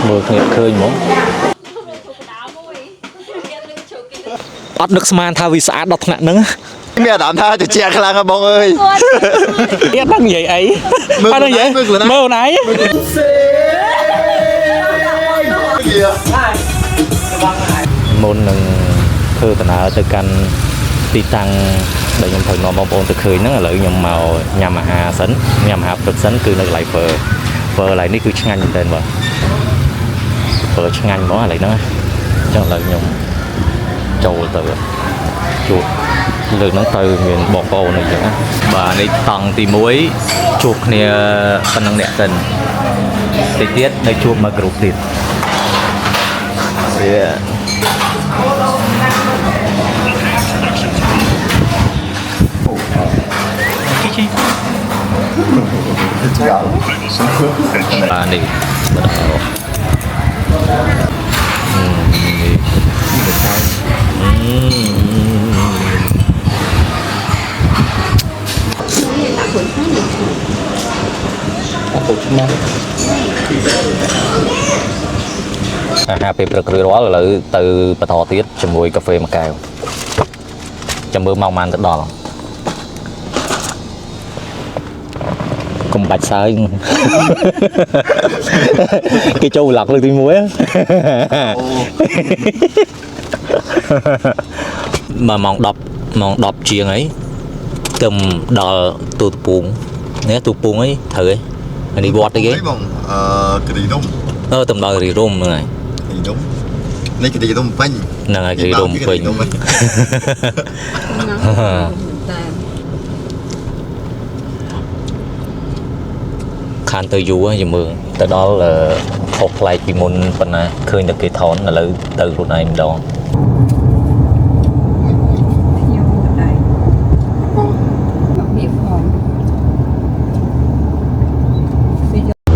mưa nghiệp khơi mỏ bắt được man tha vì xã đọc nặng nữa mẹ đảm tha cho che khăn là bông ơi biết đang vậy ấy mưa đang vậy mưa nãy môn khơi tận nào từ căn ti tăng để nhom thời nó bông ôn từ khơi nó là lợi nhom màu nhằm hà sấn nhằm hà cực sấn cứ lại phờ lại ní cứ chăng tên mà phờ chăng đó lại nó cho lợi nhom trâu từ chuột lực nó từ miền bò cô này chứ bà đi tầng thì muối chuột này phần năng đẹp tình thì tiết đây chuột mà group thịt bà đi hai phê bật rồi đó là từ bờ thọ tiết chấm muối cà phê mà cào chấm bơ màu man tất đỏ cùng bạch sợi cái châu lọc lên tí muối mà mong đọc chuyện ấy cầm đò tụt buồn nè tụt buồn ấy thử ấy anh đi bọt đấy ghế tầm đò rì rôm này đúng lấy cái gì đông phanh này cái rôm phanh khăn từ du á mưa từ đó là học lại chỉ môn phần này khơi được cái thón là lấy từ lúc này đó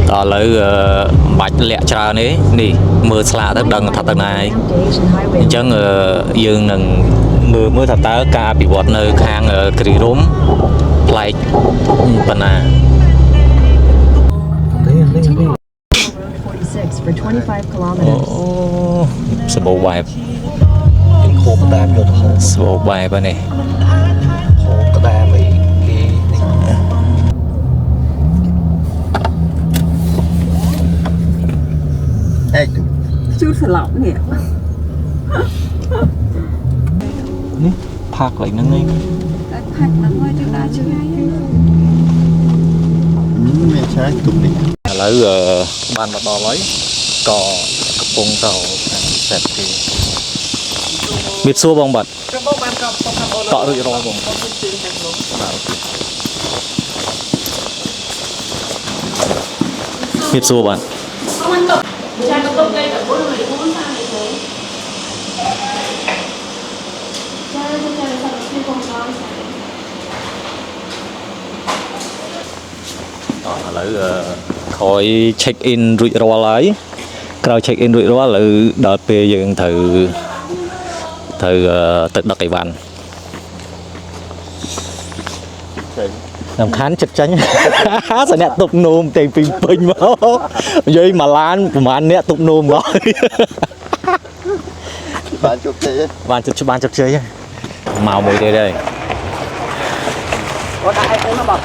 đó lấy bạch lẹ trà đấy đi mưa xả tất đằng thật tầng này chẳng dương ngừng mưa thật ta ca bị bọt nơi khang kì rốm lại phần này sờ bộ bài sờ bộ bài bên này chút sờ lỏng nhỉ phạc lại nâng lên phạc nâng ngôi từ đã chưa lấy bàn mặt đỏ lấy cò cung tàu sẹp thì biết xua bông bật cọ rồi rồi bông biết xua bạn lấy khỏi check in rủi ro lấy kalau check in rủi ro là đợt về dừng thử tự đặt cái bàn làm khán chật chánh sao nè tục nôm tiền pin pin mà dây mà lan của anh nè tục nôm rồi bạn chụp chơi ban chụp chơi màu mùi đây đây có đại cũng nó bật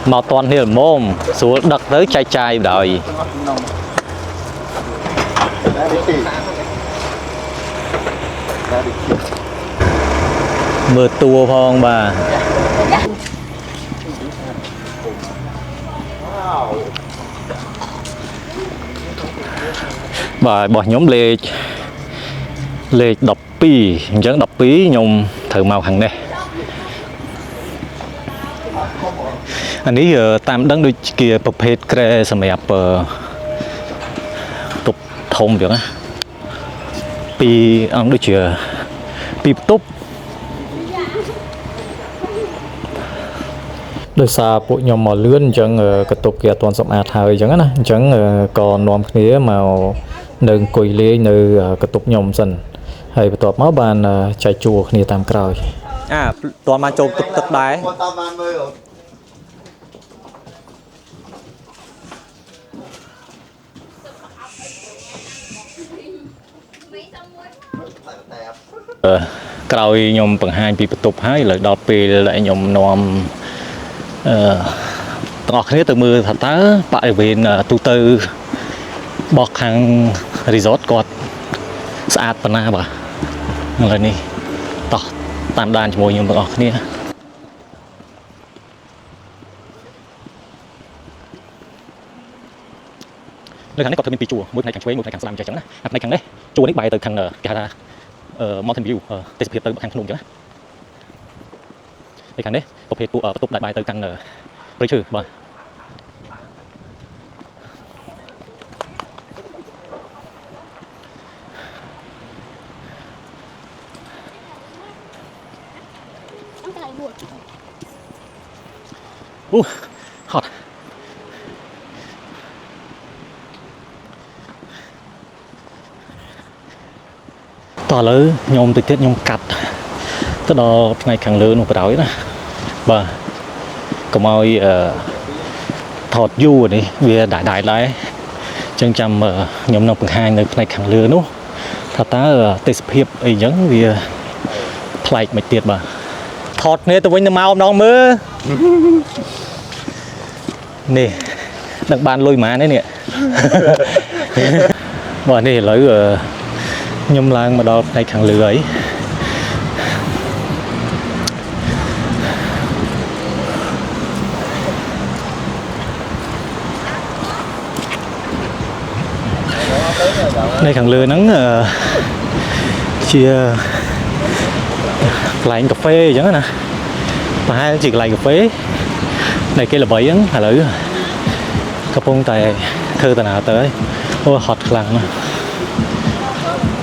màu toàn hiểm mồm xuống đặt tới chai đời mưa tua phong bà bỏ nhóm lê đọc pi chẳng đọc pí nhung thử màu hàng này anh ấy tam đấng đôi kia bập hết cái sầm mẹp tục thông được á pi ông đôi chừa pi túp đôi xa bộ nhom màu lươn chẳng cái tục kia toàn sầm ạt hơi chẳng á chẳng còn nòm kia màu nâng cùi lê nơi cái tục nhom dần hay bị tọt máu bàn chạy chùa này tam cày toàn mà trộm tục đái ក្រោយខ្ញុំបង្ហាញពីបន្ទប់ហើយលើដល់ពេលដែលខ្ញុំនាំទាំងអស់គ្នាទៅមើលថាតើបរិវេណទូទៅរបស់ខាង resort គាត់ស្អាតប៉ុណ្ណាបាទឥឡូវនេះតោះតាមដានជាមួយខ្ញុំទាំងអស់គ្នានៅខាងនេះគាត់ធ្វើមានពីរជួរមួយផ្នែកខាងឆ្វេងមួយផ្នែកខាងស្ដាំអញ្ចឹងណាផ្នែកខាងនេះជួរនេះបែរទៅខាងគេហៅថាmountain view ទេសភាពទៅខាងភ្នំអញ្ចឹងណាហើយខាងនេះប្រភេទបន្ទប់ដែលបែរទៅខាងព្រៃឈើបាទអូហត់តោះឥឡូវខ្ញុំទៅទៀតខ្ញុំកាត់ទៅដល់ផ្នែកខាងលើនោះបណ្ដោយណាបាទកុំឲ្យថតយូរនេះវាដែរចឹងចាំខ្ញុំនឹងបង្ហាញនៅផ្នែកខាងលើនោះថាតើទេសភាពអីចឹងវាប្លែកមិនទៀតបាទថតគ្នាទៅវិញទៅមកម្ដងមើលនេះនឹងបានលុយប៉ុន្មាននេះបាទនេះឥឡូវខ្ញុំឡើងមកដល់ផ្នែកខាងលើហើយនៅខាងលើហ្នឹងជាកន្លែងកាហ្វេអញ្ចឹងណាប្រហែលជាកន្លែងកាហ្វេដែលគេល្បីហ្នឹងឥឡូវកំពុងតែធ្វើដំណើរទៅហើយអូហត់ខ្លាំងណាស់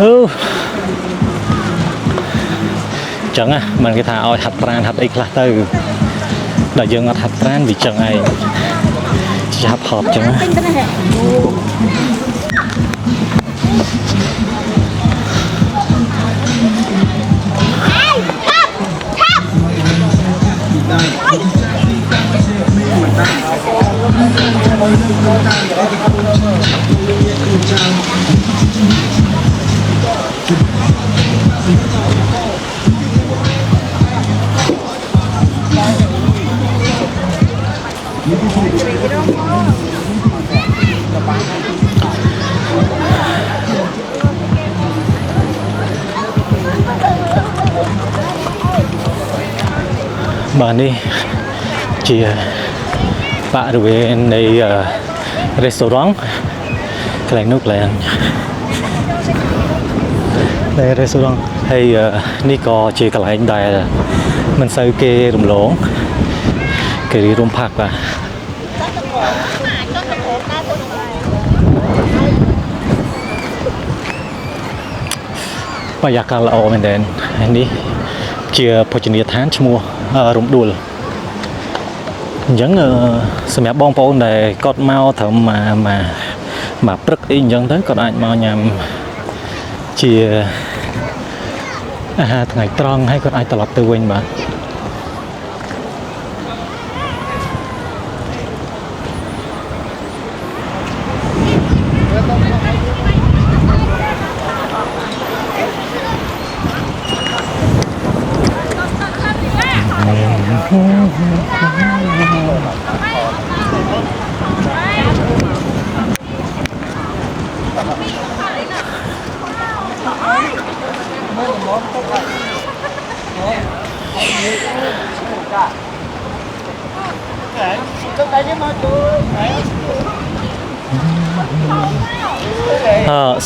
អូចឹងណាមិនគេថាឲ្យហាត់ប្រាណហាត់អីខ្លះទៅដល់យើងអត់ហាត់ប្រាណវាចឹងឯងចាប់ហត់ចឹងណាបាទនេះជាបរិវេណនៃrestaurant កន្លែងនោះកន្លែងនៃ restaurant ហើយនេះក៏ជាកន្លែងដែលមិនសូវគេរំលងគេរួមផាក់បាទបរិយាកាសល្អមែនទែននេះជាភោជនីយដ្ឋានឈ្មោះរំដួលអញ្ចឹងសម្រាប់បងប្អូនដែលគាត់មកត្រឹមមកព្រឹកអីអញ្ចឹងទៅគាត់អាចមកញ៉ាំជាអាហារថ្ងៃត្រង់ហើយគាត់អាចត្រឡប់ទៅវិញបាទ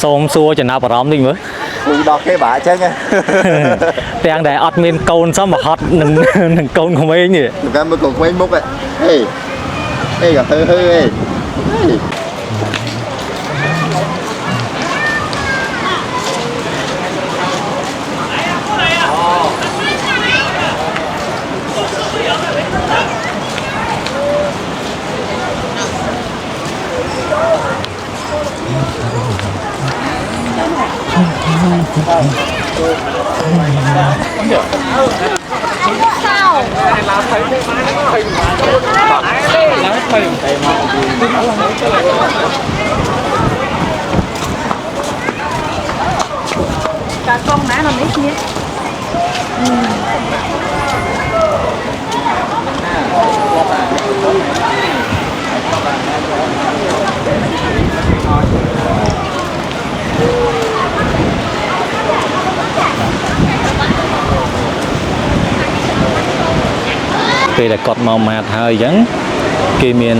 សូមសួរចំណាប់អារម្មណ៍តិចមើលពូដល់គេបាក់ចឹងទាំងដែលអត់មានកូនសមហត់នឹងកូនក្មេងនេះតែមើលកូនក្មេងមុខហេក៏ទៅហឺហេCả con má nó mấy kia ពេលដែលគាត់មកម៉ាតហើយអញ្ចឹងគេមាន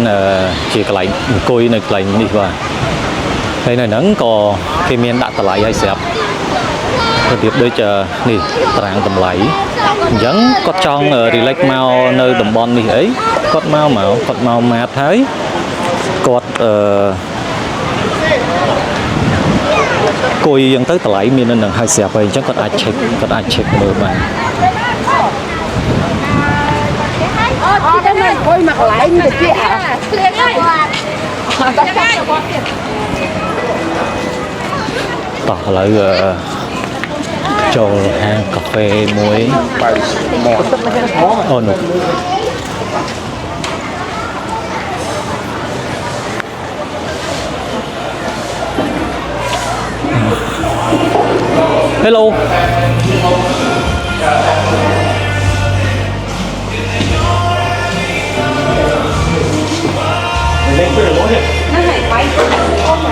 ជាកន្លែងអង្គុយនៅកន្លែងនេះបាទហើយនៅហ្នឹងក៏គេមានដាក់តម្លៃឲ្យស្រាប់ទៅទៀតដូចនេះតារាងតម្លៃអញ្ចឹងគាត់ចង់ relax មកនៅតំបន់នេះអីគាត់មកគាត់មកម៉ាតហើយគាត់គួយអញ្ចឹងទៅតម្លៃមាននៅនឹងឲ្យស្រាប់ហើយអញ្ចឹងគាត់អាច check មើលបាន cái này coi mặt lại như chị ạ. Tỏ lạiចូលហាងកាហ្វេមួយអូនោះ Hello. Nó này quay ôm nào.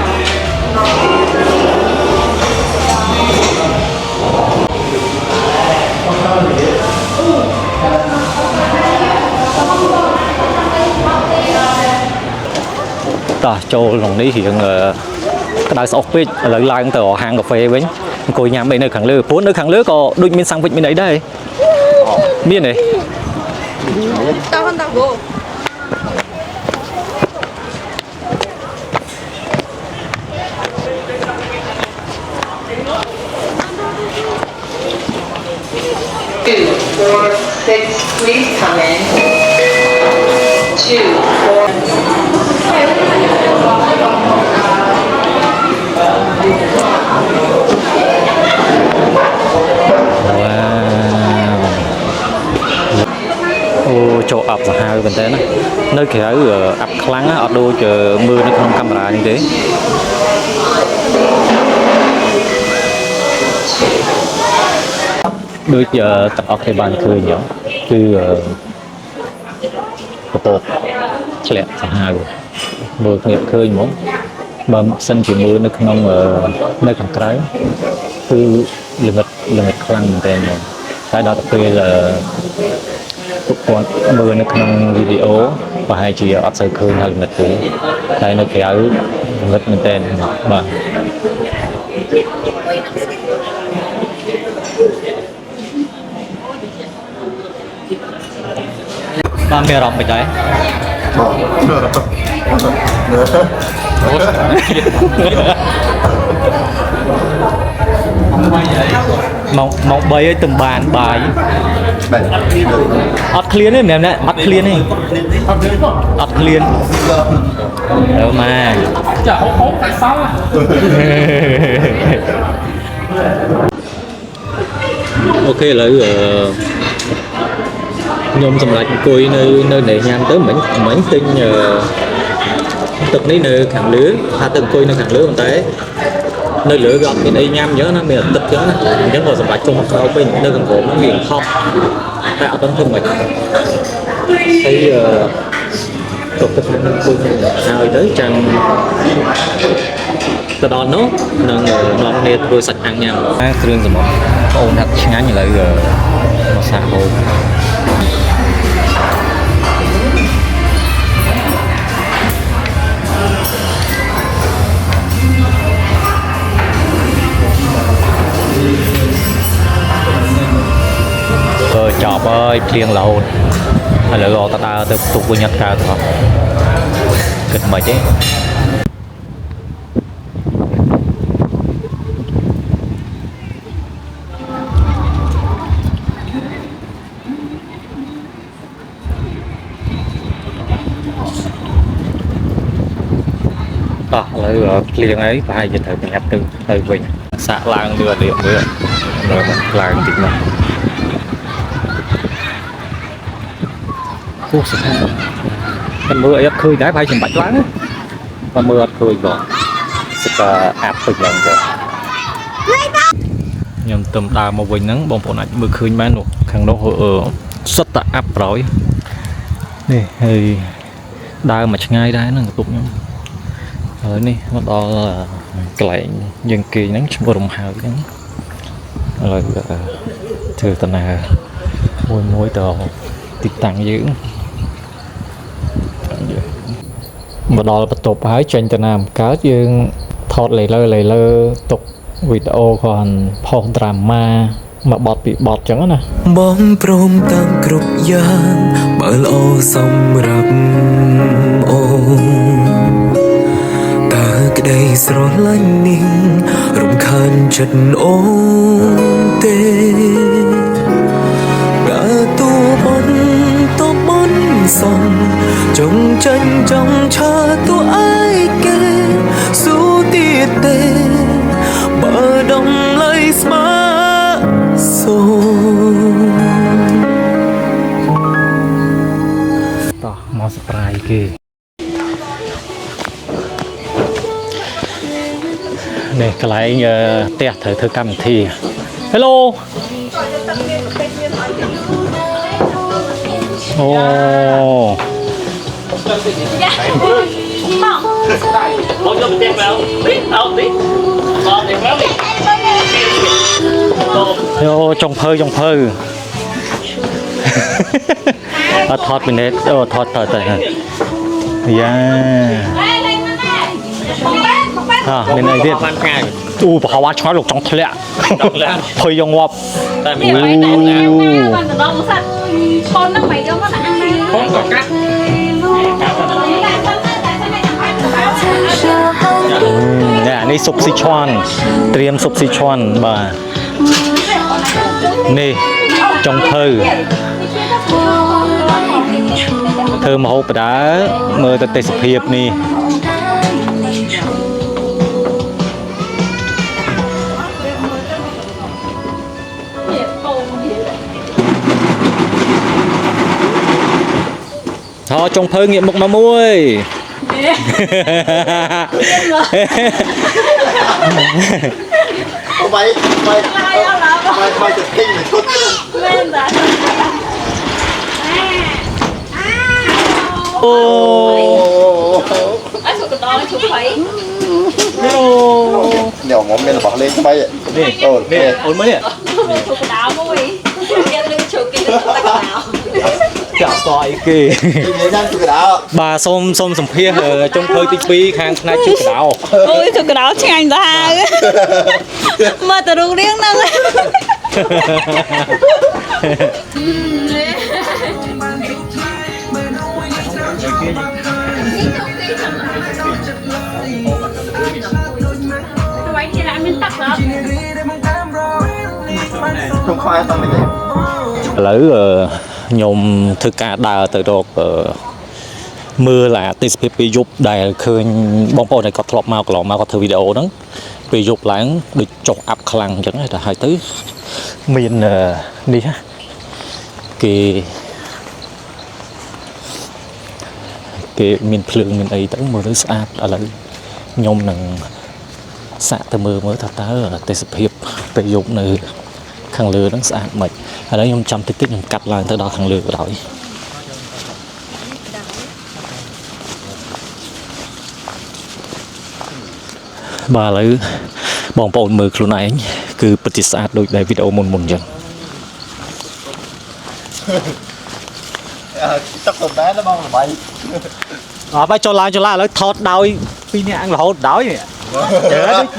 Taចូលក្នុងនេះរៀងក្តៅស្អុកពេកឥឡូវឡើងទៅហាងកាហ្វេវិញអង្គុយញ៉ាំអីនៅខាងលើព្រោះនៅខាងលើក៏ដូចមានសាំងវិចមានអីដែរមានទេ Tao không tao vô. Two, four, six, please come in. 2, អូចូលអាប់សាហាវមែនតើណានៅក្រៅអាប់ខ្លាំងអត់ដូចមើលនៅក្នុងកាមេរ៉ានេះទេដូចទាំងអស់គ្នាបានឃើញគឺពពកឆ្លាក់សាហាវមើលគ្នាឃើញហ្មងបើសិនជាមើលនៅក្នុងនៅខាងក្រៅគឺល្ងិតខ្លាំងមែនតើតែដល់ទៅពេលពួកគាត់មើលនៅក្នុងវីដេអូប្រហែលជាអត់សូវឃើញហើយល្ងិតទេតែនៅក្រៅល្ងិតមែនតើបាទបានមានអារម្មណ៍មិនដែរមក3ឲ្យទំបានបាយអត់ឃ្លានទេមែនទេអត់ឃ្លានទេអត់ឃ្លានទៅមកចាហូបតែសោះអូខេឥឡូវខ្ញុំសម្រាប់អង្គុយនៅនេះញ៉ាំទៅមិញទិញទឹកនេះនៅខាងលើថាទឹកអង្គុយនៅខាងលើប៉ុន្តែនៅលើវាអត់មានអីញ៉ាំអញ្ចឹងណាមានតែទឹកអញ្ចឹងណាអញ្ចឹងក៏សម្រាប់ចុងមកក្រោយវិញនៅក្នុងហ្នឹងវាហប់តែអត់ដឹងធ្វើម៉េចហើយទុកទឹកនឹងអង្គុយហើយទៅចាំទៅដល់នោះនឹងនាំគ្នាធ្វើសាច់អាំងញ៉ាំគ្រឿងសមុទ្របងអូនហាត់ឆ្ងាញ់ឥឡូវមកសាកហូបចប់ហើយភ្លៀងរហូតឥឡូវអត់ដើរទៅផ្ទុកវិញអត់កើតទេគិតមិនទេតោះឥឡូវភ្លៀងអីប្រហែលជាត្រូវប្រញាប់ទៅវិញសាក់ឡើងលឿនរៀបមើលឡើងតិចមកអូសថាតែមើលអីអត់ឃើញដែរប្រហែលជាបាច់ឡើងបើមើលអត់ឃើញបងសិតអាប់ពេញឡើងទៅ nhầm tầm đà một vinh nắng bông bông này mưa khơi bán nụ khang đó rất là áp rồi nè thì đa mà ngay đá nó tục nhau ở đây nó đó là cái lại dân kỳ nắng trong đồng hào nắng rồi thừa tận nào môi tờ tiết tăng dữ mà đó là bắt tục hái tranh tận nam cá dương thọt lầy lơ tục video còn phong drama mà bị bọt chẳng nè បងព្រមតាមគ្រប់យ៉ាងបើល្អសម្រាប់អូនតើក្តីស្រឡាញ់នេះរំខានចិត្តអូនទេដើរតួបនសំចង់ចាញ់ចង់ឆើតួឯកេស៊ូទៀតទេបើដំឡៃស្មាសូតោះមកសប្រាយគេនេះកន្លែងផ្ទះត្រូវធ្វើកម្មវិធី Hello អូបងយកផ្ទះមកវិញអត់ទេបងទៅមកវិញអូចុងភៅអត់ថតពីនេះអូថតទៅយ៉ាមានអីទៀតបានថ្ងៃអូប្រហែលឆ្ងល់លោកចង់ធ្លាក់ភ័យយងងាប់តែមានអីដែរបានទៅដល់សាត់ឈុនហ្នឹងមិនយកមកដាក់ឈុនក៏កាត់នេះស៊ុបស៊ីឈွန်ត្រៀមស៊ុបស៊ីឈွန်បាទនេះចុងភៅធ្វើមហូបបដាមើលទៅទេសភាពនេះចុងភៅងាកមុខមកមួយKhông phải chụp hình này tốt lên rồi ô ấy chụp đó chụp thấy Nhiều món bên là bỏ lên cái bay vậy nè ổn mới nè chụp đào môi em lên chụp cái đào chào coi kì bà xôm sầm phia trong hơi tivi hàng này chụp đào ôi chụp cái đào anh ra mà từ lúc riêng năng quay thì lại mình tắt đó không khoai xong rồi lỡ nhôm thực cả đà từ đột mưa là TCP giúp đài khơi bóng bóng này có lọt mau có thử video đó vì dục lãng được chọc áp khăn chẳng là hai thứ miền đi ha kì miền phượng miền ấy tới mưa tới sát ở lại nhôm nằng xạ từ mưa mới thật tới là TCP về dục này khăn lừa nó xạ mệt ở đó nhôm trăm tích nhôm cắt lại tới đó khăn lừa rồi bà lấy bóng bóng mưaខ្លួនឯងគឺពិតជាស្អាតដូចដែលវីដេអូមុនអញ្ចឹង chắc tụi bé nó bông là bay អត់បាយចូលឡើងឥឡូវថតដោយពីរនាក់រហូតដោយនេះ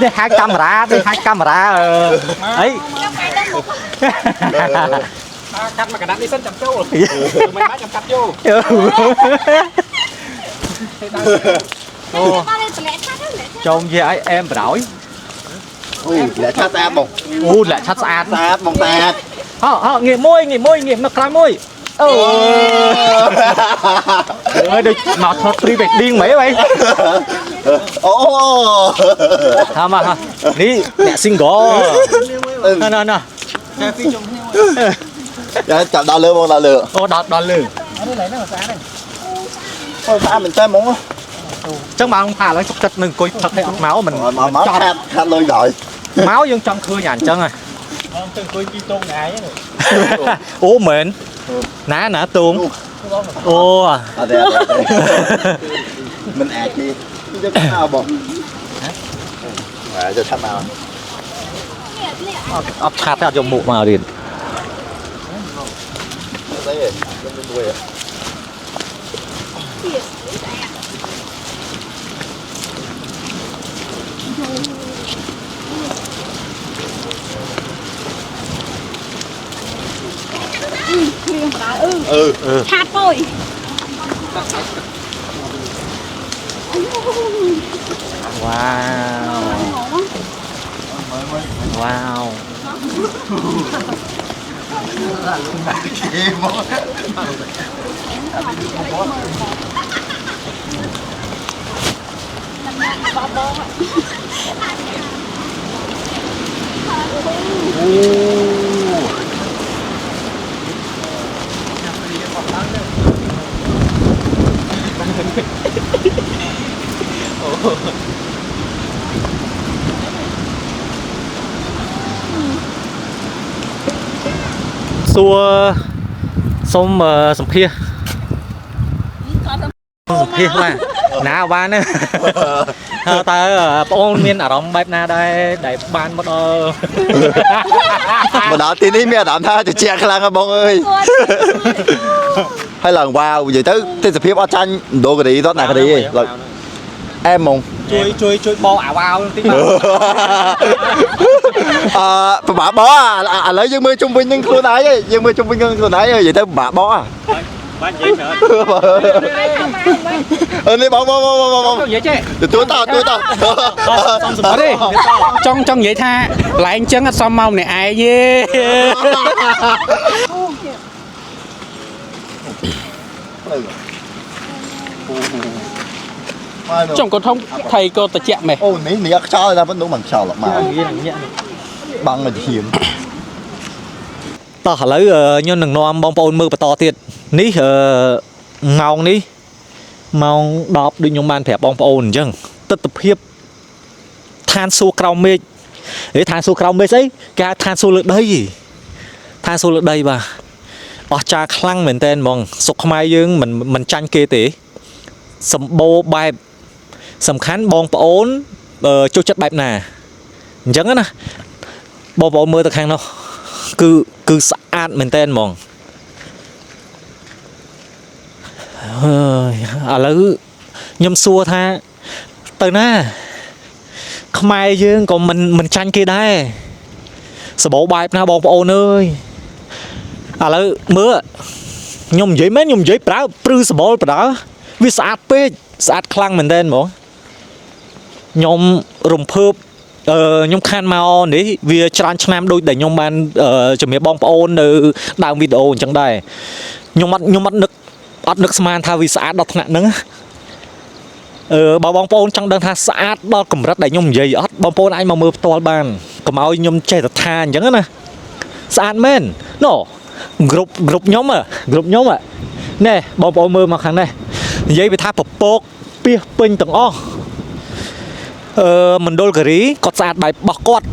នេះហាច់កាមេរ៉ាដូចហាច់កាមេរ៉ាអីកាត់មកកណ្ដាប់នេះសិនចាំចូលមិនបាច់ចាំកាត់ចូលអូចូលនិយាយឲ្យអែមបរោយ ui lẹ chát ra bông អូលាក់ឆាត់ស្អាត sát bông sát ហ៎ងាកមួយមកក្រោយមួយអូអើដូចមកថត pre wedding ហ្មងហី ô ថាមកនេះអ្នក single ណ៎ chạm đào lửa bông đào lửa អូដល់លឺ thôi sao mình xem món ចឹងបងថាឥឡូវសុខចិត្តនឹងអង្គុយផឹកឲ្យអត់មកមិន mà máu khát khát lôi rồi មកយើងចង់ឃើញអាអញ្ចឹង Ủa mền ná nã tuông ô Ada. Mình ạt đi. Chứ có nào bột. Cho thăm nào. ấp chặt ra trong bụng mà đi Đấy rồi. Mình quay. Chát thôi. wow wow xua xôm sầm phia sầm phia là ná ban á ta ôn miên ở trong bếp na đây để ban mất Mà đó tí ní mẹ đảm tha cho che khăn lăng bông ơi. Hay là wow vậy tới sập phim ở tranh đồ cái đi đó là cái đi rồi em mong chui bo ảo ảo tí bà bó à lấy dương mưa trung binh nhưngខ្លួនấy ấy dương mưa trung binh nhưngខ្លួនấy vậy tới bà bó à ban giấy nữa đi bó vậy chứ tôi tao ở đi trong vậy tha lại anh chân xong mông này ai dê trong con thông thầy cô ta chạm mày ô ní cho ra vẫn đúng bằng sao lắm mà bằng là hiểm តោះឥឡូវខ្ញុំនឹងនាំបងប្អូនមើលបន្តទៀតនេះម៉ោងនេះម៉ោង10ដូចខ្ញុំបានប្រាប់បងប្អូនអញ្ចឹងទស្សនភាពឋានសួគ៌ក្រោមមេឃឋានសួគ៌ក្រោមមេឃស្អីគេហៅឋានសួគ៌លើដីឋានសួគ៌លើដីបាទអស្ចារ្យខ្លាំងមែនតើហ្មងសុខខ្មែរយើងមិនចាញ់គេទេសម្បូរបែបសំខាន់បងប្អូនចូលចិត្តបែបណាអញ្ចឹងណាបងប្អូនមើលទៅខាងនោះគឺស្អាតមែនតើហ្មងឥឡូវខ្ញុំសួរថាទៅណាខ្មែរយើងក៏មិនចាញ់គេដែរសបោបែបណាបងប្អូនអើយឥឡូវមើលខ្ញុំនិយាយមែនខ្ញុំនិយាយប្រើព្រឺសបោប្រើវាស្អាតពេកស្អាតខ្លាំងមែនតើហ្មងខ្ញុំរំភើបខ្ញុំខានមកនេះវាច្រើនឆ្នាំដូចដែលខ្ញុំបានជំរាបបងប្អូននៅដើមវីដេអូអញ្ចឹងដែរខ្ញុំអត់នឹកស្មានថាវាស្អាតដល់ថ្នាក់ហ្នឹងបើបងប្អូនចង់ដឹងថាស្អាតដល់កម្រិតដែលខ្ញុំនិយាយអត់បងប្អូនអាចមកមើលផ្ទាល់បានកុំឲ្យខ្ញុំចេះតែថាអញ្ចឹងណាស្អាតមែនណូគ្រប់ខ្ញុំណែបងប្អូនមើលមកខាងនេះនិយាយវាថាពពកពីពេញទាំងអស់មណ្ឌលគិរីគាត់ស្អាតបែបបោះគាត់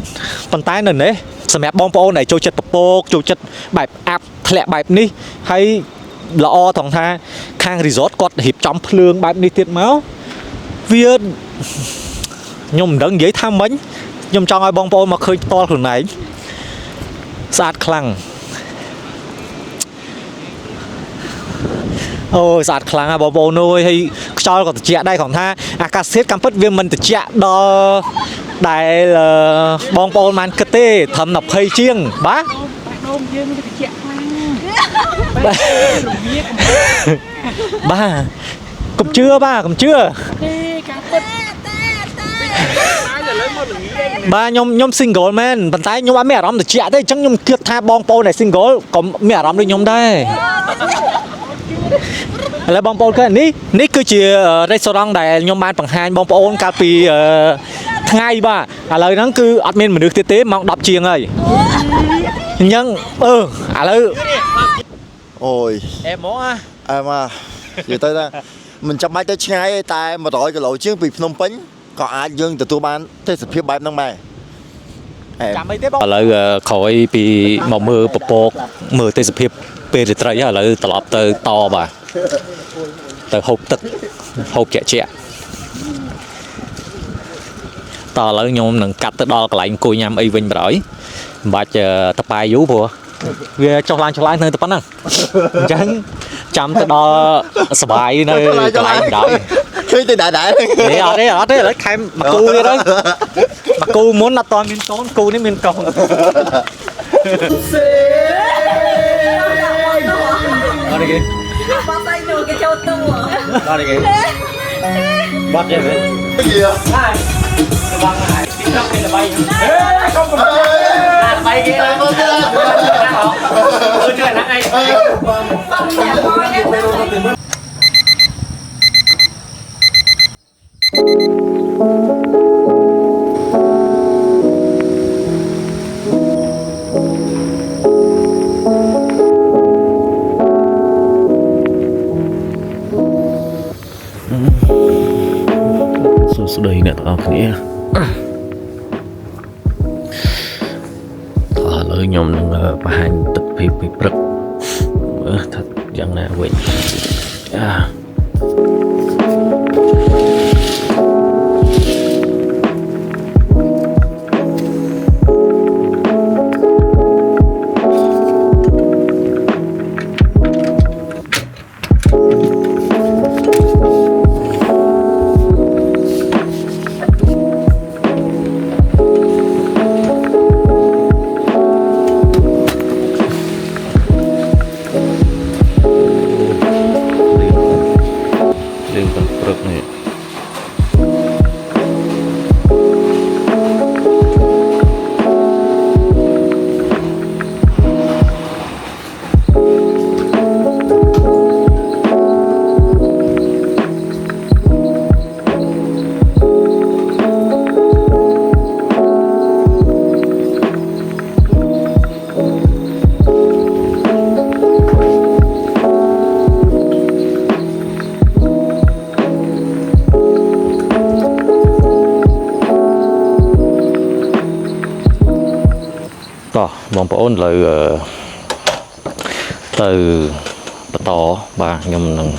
ប៉ុន្តែនៅនេះសម្រាប់បងប្អូនដែលចូលចិត្តពពកចូលចិត្តបែបអាប់ធ្លាក់បែបនេះហើយល្អត្រង់ថាខាង resort គាត់រៀបចំភ្លើងបែបនេះទៀតមកវាខ្ញុំមិនដឹងនិយាយថាម៉េចខ្ញុំចង់ឲ្យបងប្អូនមកឃើញផ្ទាល់ខ្លួនឯងស្អាតខ្លាំងអូស្អាតខ្លាំងហ่ะបងប្អូនអើយហើយខ្យល់ក៏ត្រជាក់ដែរគ្រាន់ថាអាកាសធាតុកម្មពិតវាមិនត្រជាក់ដល់ដែលបងប្អូនបានគិតទេត្រឹម20ជាងបាទដូមយើងវាត្រជាក់ខ្លាំង បាទកុំជឿបាទកុំជឿ ទេការពិត បាទខ្ញុំ single មែនប៉ុន្តែខ្ញុំអត់មានអារម្មណ៍ត្រជាក់ទេអញ្ចឹងខ្ញុំគិតថាបងប្អូនដែល single ក៏មានអារម្មណ៍ដូចខ្ញុំដែរឥឡូវបងប្អូនឃើញនេះគឺជា restaurant ដែលខ្ញុំបានបង្ហាញបងប្អូនកាលពីថ្ងៃបាទឥឡូវហ្នឹងគឺអត់មានមនុស្សទៀតទេម៉ោង10ជាងហើយអញ្ចឹងឥឡូវ ôi អេមកអា em à vậy tới đó mình chăm bát tới ngay tại 100 km ជាងពីភ្នំពេញក៏អាចយើងទទួលបានទេសភាពបែបហ្នឹងដែរ ចាំអីទេបង ឥឡូវក្រោយពីមកមើលពពកមើលទេសភាពពេលរាត្រីឥឡូវត្រឡប់ទៅតបាទទៅហូបទឹកហូបជាក់តឥឡូវខ្ញុំនឹងកាត់ទៅដល់កន្លែងអង្គុយញ៉ាំអីវិញបណ្ដោយមិនបាច់តប៉ាយយូរព្រោះវាចុះឡើងនៅតែប៉ុណ្ណឹងអញ្ចឹងចាំទៅដល់សបាយនៅកន្លែងបណ្ដោយ ឃើញទៅដែរ អត់ទេឥឡូវខែមកគូទៀតហើយមកគូមុនអត់តមានកូនគូនេះមានកូនអត់ទេ Bác tay nhồi cái châu tu à? អត់ទេបាត់ទេវិញ cái gì vậy ហើយបងហើយទីត្រង់នេះល្បីកុំល្បីគេអើជួយណាស់ឯង សួស្តីអ្នកទាំងអស់គ្នាឥឡូវខ្ញុំនឹងបង្ហាញទស្សនវិជ្ជាពីព្រឹកមើលថាយ៉ាងណាវិញរឿងទៅព្រឹកនេះតោះបងប្អូនឥឡូវទៅបន្តបាទខ្ញុំនឹង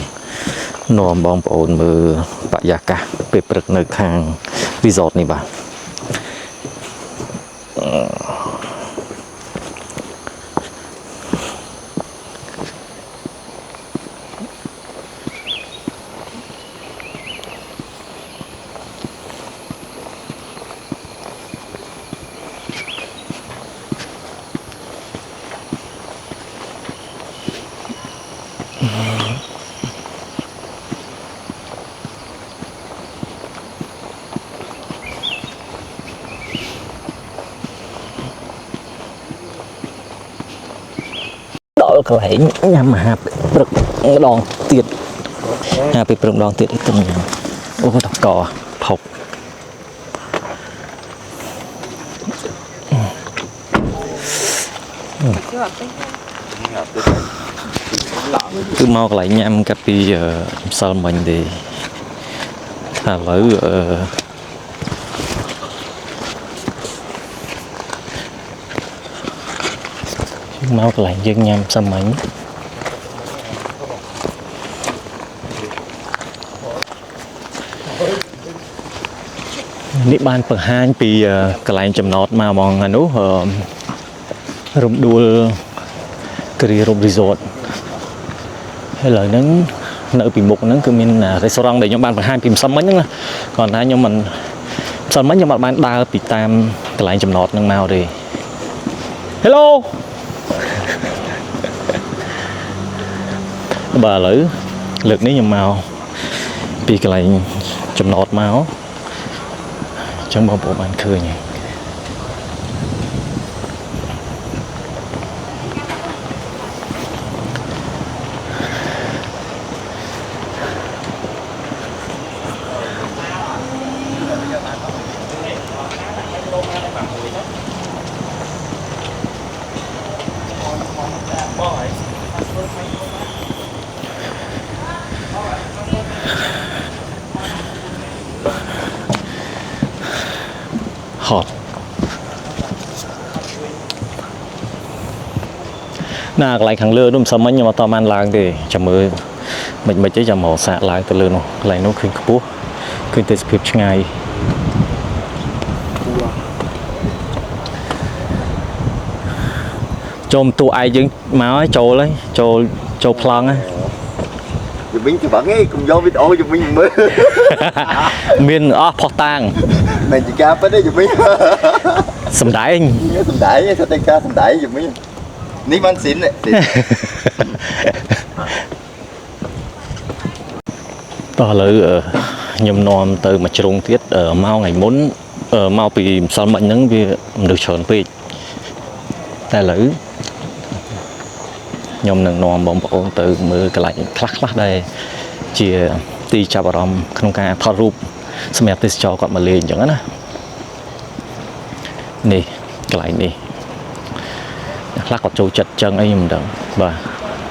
នាំបងប្អូនមើលបរិយាកាសពេលព្រឹកនៅខាង resort នេះបាទ ដល់កន្លែងញ៉ាំអាហារព្រឹកម្ដងទៀតអាហារពេលព្រឹកម្ដងទៀតទៅញ៉ាំអូតកផុកគឺមកកន្លែងញ៉ាំកាត់ពីម្សិលមិញទេថាឥឡូវមកកន្លែងយើងញ៉ាំសាមញ្ញនេះបានបង្ហាញពីកន្លែងចំណតមកហ្មងអានោះរំដួលគ្រីរ៉ូប resort ហើយឥឡូវហ្នឹងនៅពីមុខហ្នឹងគឺមាន restaurant ដែលខ្ញុំបានបង្ហាញពីម្សិលមិញហ្នឹងណាគាត់ថាខ្ញុំមិនម្សិលមិញខ្ញុំអត់បានដើរពីតាមកន្លែងចំណតហ្នឹងមកទេ Hello បាទឥឡូវលើកនេះខ្ញុំមកពីកន្លែងចំណតមកអញ្ចឹងបងប្អូនបានឃើញហើយហត់ na lại khẳng lừa đúng sớm nhưng mà tao man làng thì chậm mới mình chỉ chậm màu xạ làng từ lừa nó lại nó khuyên khú khuyên tới phép ngày chôm tụ ai dính máu trâu lấy trâu plong á giờ mình thì bạn ấy cùng do video giờ mình mới miền phò tang mình chỉ ca đấy giờ mình sầm đáy anh sầm đáy sao tay ca sầm đáy giờ mình ní man xịn này to lỡ nhầm nòm từ mặt trùng tiết ở mau ngày muốn ở mau bị sao mạnh nắng vì được chọn về ta lỡ nhom nâng nòm bóng bóng từ mưa cái lạnh khắc đây chia ti chào bảo rom không ca thọ rụp xem đẹp cho còn mà lên chẳng á nè cái lạnh nè khắc còn trâu chật chân ấy mình đừng và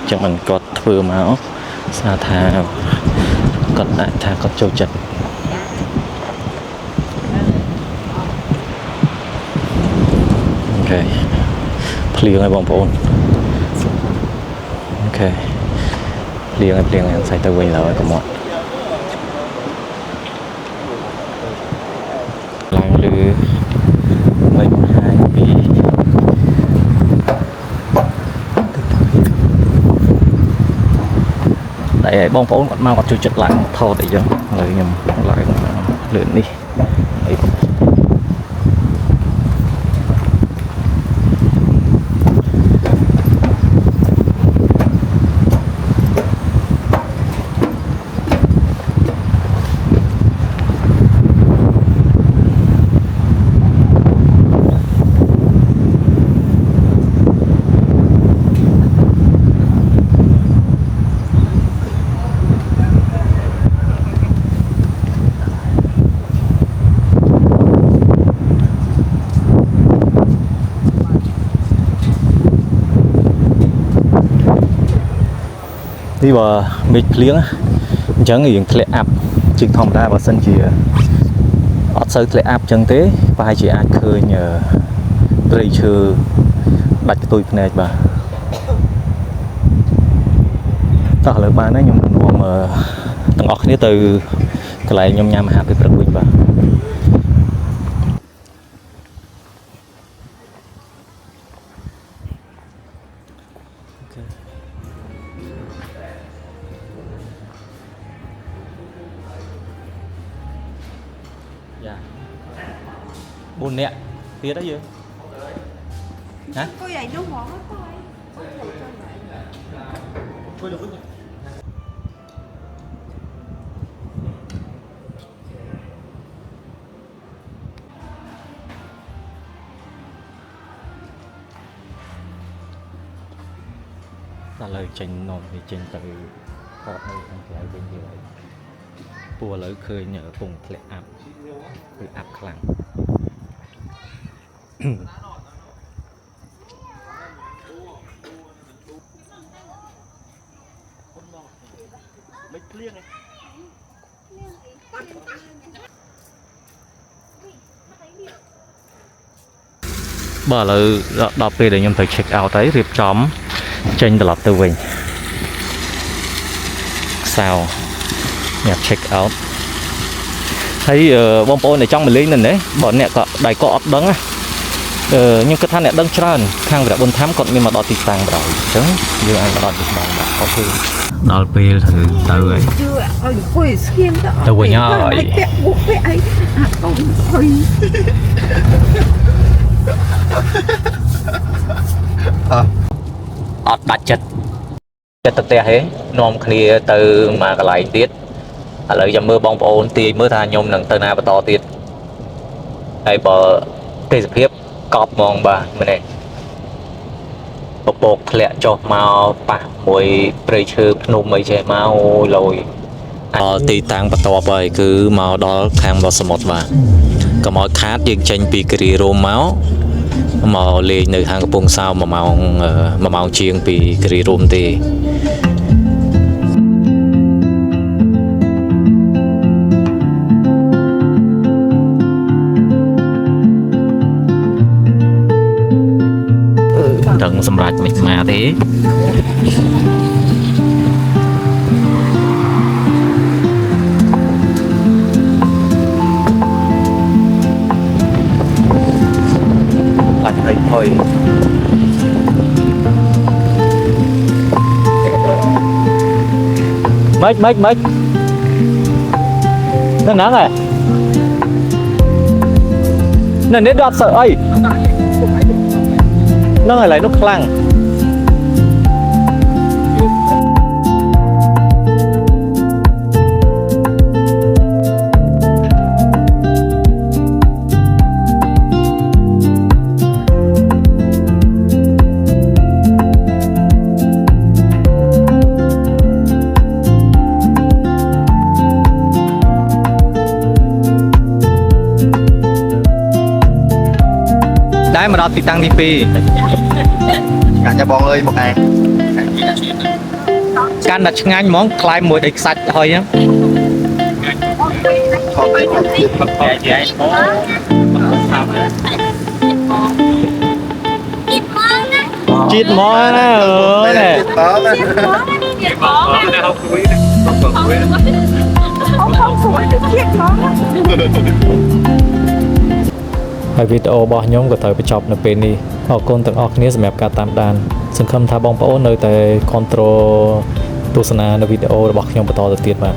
chẳng mình có vừa máu xa thà còn lại thà có trâu chật ok liền ngay bóng bóng ok liền ngay xài tay quay lại có mọi làng lư mấy hai bị tại bóng bóng còn mau còn chưa chật lại thô để cho người nhầm lại lượn đi đi vào mệt liếng chẳng hiện lệ áp chừng thòng ra và sân chỉ ở sơ lệ áp chân tế và hai chị ai khơi nhờ tôi chưa đặt cái tôi này bà ta lời ba nó nhung mà tầng ọc này từ cái lại nhung nham hạ cái bậc quỳnh bà buồn nè phía đó gì hả cô vậy nó mỏ là lời tranh nồng thì tranh từ họ hay không phải bên nhiều bùa lỡ khơi nhờ cùng lệ áp từ áp khẳng bà là đọc về để nhầm phải check out tới riệp chóm trên tập từ mình sao nhập check out thấy bom bồn ở trong mình lên này đấy bọn nè có đầy cọ đắng á nhưng cái than nè đắng trơn khang về bồn thám còn nhưng mà đo tịt tàng rồi chứ như anh đo tịt tàng mà có khi đo về thử từ ấy từ với nhau rồi đặt chất thực tế hết nôm kia từ mà cái lại tiết lợi giờ mưa bong ôn thì mưa tha nhôm nâng từ nào và to tiết đây bờ tê phiếp cọp mong bà bên này bột lẹ cho màu bạc mùi bơi chư nôm mấy chơi màu lồi tì tăng và to bởi cứ màu đó khang vào số một và có mọi khác dương tranh bị kiri rôm máu màu lì nơi hàng bông sao mà màu chiên bị kiri rôm thì ដឹងសម្រាប់មិនមកទេបាត់ហើយហុយម៉េចហ្នឹងហើយនៅនេះដល់sợអីហ្នឹងហើយឡើយនោះខ្លាំងដែរមកដល់ទីតាំងទី2កាញ់បងអើយមកឯង កាន់តែឆ្ងាញ់ហ្មងខ្លាយមួយដីខ្សាច់ហើយហ្នឹងជាតិមកណាអើយណែហើយវីដេអូរបស់ខ្ញុំក៏ត្រូវបញ្ចប់នៅពេលនេះអរគុណទាំងអស់គ្នាសម្រាប់ការតាមដានសង្ឃឹមថាបងប្អូននៅតែ control ទស្សនានៅវីដេអូរបស់ខ្ញុំបន្តទៅទៀតបាទ